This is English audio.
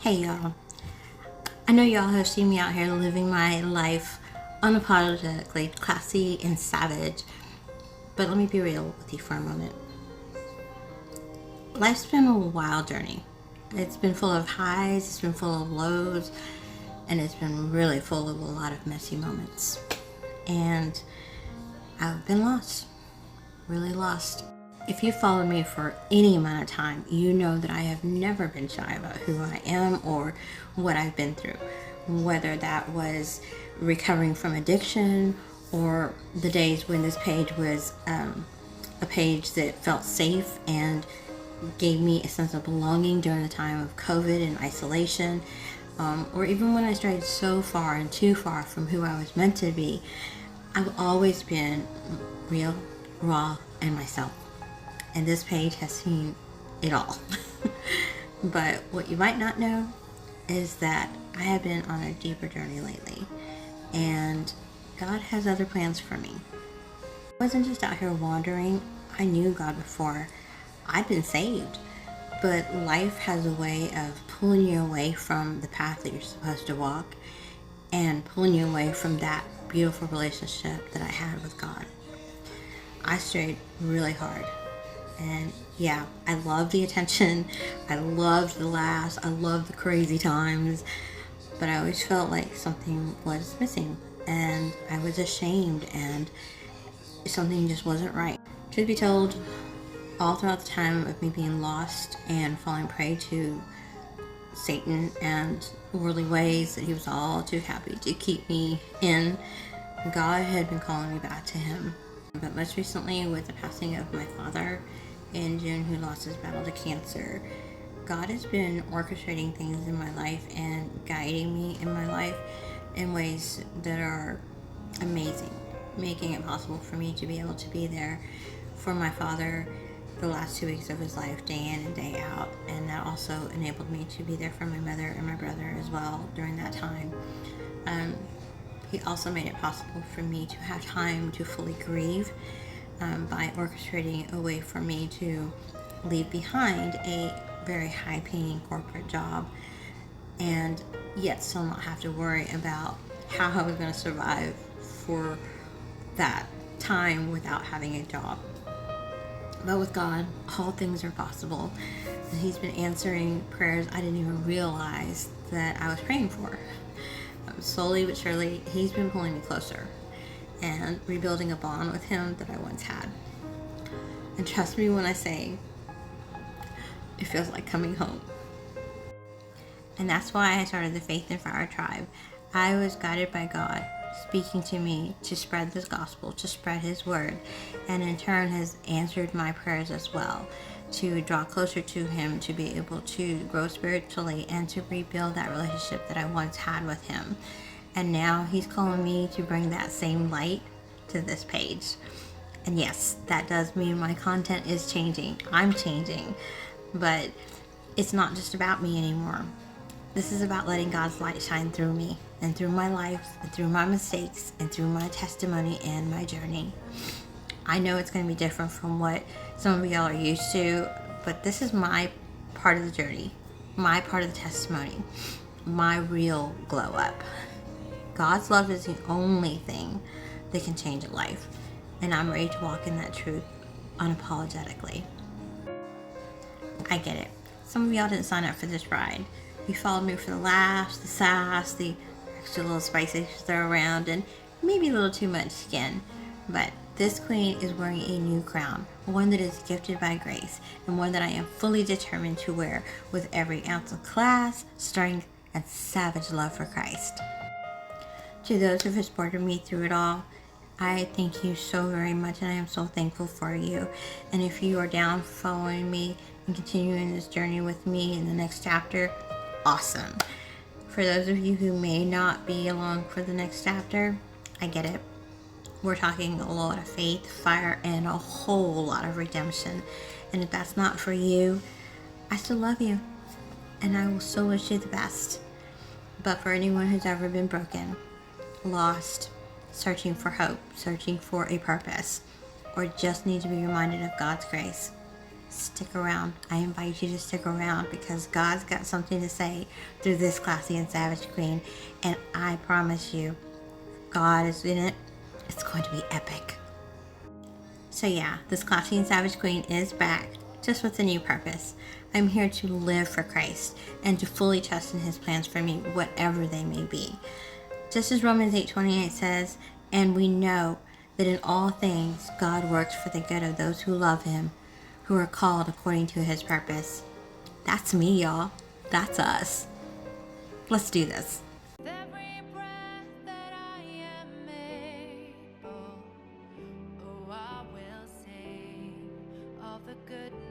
Hey y'all, I know y'all have seen me out here living my life unapologetically classy and savage, but let me be real with you for a moment. Life's been a wild journey. It's been full of highs, it's been full of lows, and it's been really full of a lot of messy moments. And I've been lost, really lost. If you followed me for any amount of time, you know that I have never been shy about who I am or what I've been through. Whether that was recovering from addiction or the days when this page was a page that felt safe and gave me a sense of belonging during the time of COVID and isolation, or even when I strayed so far and too far from who I was meant to be. I've always been real, raw, and myself. And this page has seen it all. But what you might not know is that I have been on a deeper journey lately. And God has other plans for me. I wasn't just out here wandering. I knew God before I'd been saved. But life has a way of pulling you away from the path that you're supposed to walk and pulling you away from that beautiful relationship that I had with God. I strayed really hard. And yeah, I love the attention, I loved the laughs, I loved the crazy times, but I always felt like something was missing, and I was ashamed, and something just wasn't right. Truth be told, all throughout the time of me being lost and falling prey to Satan and worldly ways that he was all too happy to keep me in, God had been calling me back to him. But most recently, with the passing of my father in June, who lost his battle to cancer, God has been orchestrating things in my life and guiding me in my life in ways that are amazing, making it possible for me to be able to be there for my father the last 2 weeks of his life, day in and day out. And that also enabled me to be there for my mother and my brother as well during that time. He also made it possible for me to have time to fully grieve by orchestrating a way for me to leave behind a very high-paying corporate job and yet still not have to worry about how I was going to survive for that time without having a job. But with God, all things are possible. And he's been answering prayers I didn't even realize that I was praying for. Slowly but surely, he's been pulling me closer and rebuilding a bond with him that I once had. And trust me when I say, it feels like coming home. And that's why I started the Faith and Fire Tribe. I was guided by God, speaking to me to spread this gospel, to spread his word, and in turn has answered my prayers as well, to draw closer to him, to be able to grow spiritually, and to rebuild that relationship that I once had with him. And now he's calling me to bring that same light to this page. And yes, that does mean my content is changing. I'm changing. But it's not just about me anymore. This is about letting God's light shine through me and through my life and through my mistakes and through my testimony and my journey. I know it's going to be different from what some of y'all are used to, but this is my part of the journey, my part of the testimony, my real glow up. God's love is the only thing that can change a life, and I'm ready to walk in that truth unapologetically. I get it. Some of y'all didn't sign up for this ride. You followed me for the laughs, the sass, the extra little spices to throw around, and maybe a little too much skin. But this queen is wearing a new crown, one that is gifted by grace, and one that I am fully determined to wear with every ounce of class, strength, and savage love for Christ. To those who have supported me through it all, I thank you so very much, and I am so thankful for you. And if you are down following me and continuing this journey with me in the next chapter, awesome. For those of you who may not be along for the next chapter, I get it. We're talking a lot of faith, fire, and a whole lot of redemption. And if that's not for you, I still love you, and I will still wish you the best. But for anyone who's ever been broken, lost, searching for hope, searching for a purpose, or just need to be reminded of God's grace, stick around. I invite you to stick around because God's got something to say through this classy and savage queen. And I promise you, God is in it. It's going to be epic. So yeah, this classy and savage queen is back, just with a new purpose. I'm here to live for Christ and to fully trust in his plans for me, whatever they may be. Just as Romans 8:28 says, and we know that in all things God works for the good of those who love him, who are called according to his purpose. That's me, y'all. That's us. Let's do this. Every breath that I am able, oh, I will sing of the goodness